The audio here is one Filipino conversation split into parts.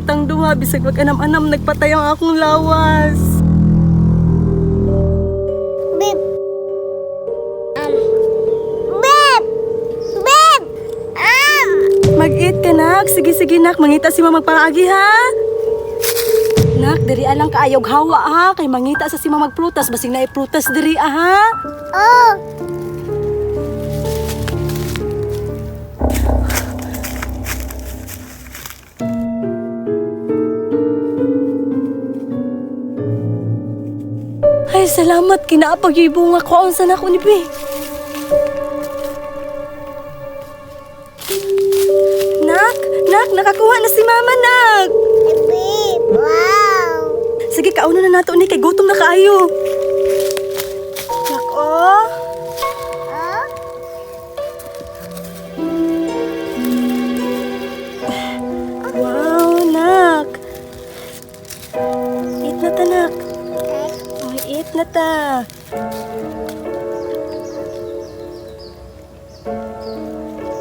katang duha bisag mag-anam-anam nagpatay ang akong lawas. Babe. Babe! Babe! Mag-eat ka, nak. Sige, nak. Mangita si mama magpangagi, ha? Nak, diri alang kaayog hawa, ha? Kay mangita sa si mama magprutas. Basig na iprutas diri, ha? Oh! Ay, salamat. Kinaapag yung bunga ko. Ang sana ko ni Be. Nak, nakakuha na si mama, nak. Babe! Wow! Sige, kauna na nato ni. Kay gutom na kaayo. Nak, oh. Oh? Wow, nak. Eat na ta, nak. Oh, eat na ta.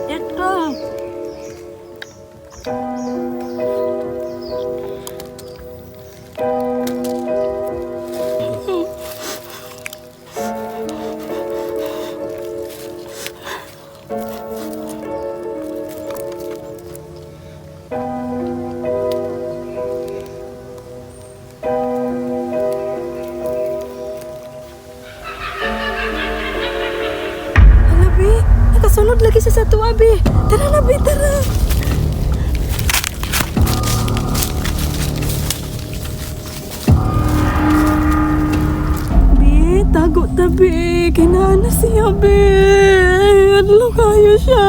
Eat ka. Nakasunod lagi sa tuwa, Be. Tara na, Be, tara. Be, tago ta, Be. Kinana siya, Be. Adlo kayo siya.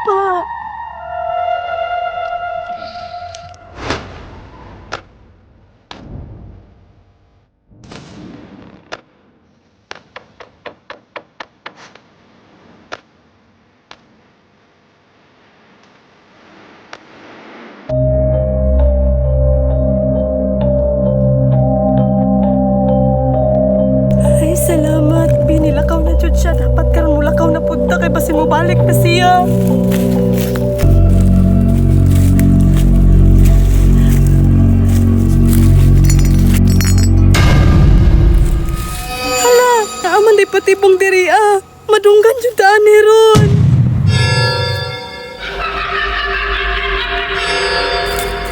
Sapa. Ay, salamat. Binilakaw na jud siya. Dapat karang mulakaw na punta kay basi mo balik na siya. Hala, naaman di patibong diri ah. Madunggan jud ta ani ron.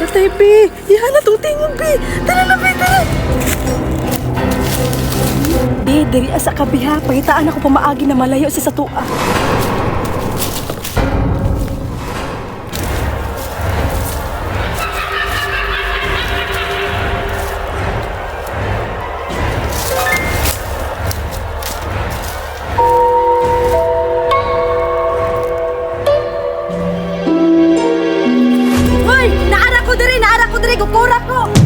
Patay, Be. Iyan na tutingog, Be. Tara na, Be, tara. Be, diri asa ka, Be, ha. Pangitaan ako pamaagi na malayo sa satua. Hoy! Naara ko diri! Gukura ko!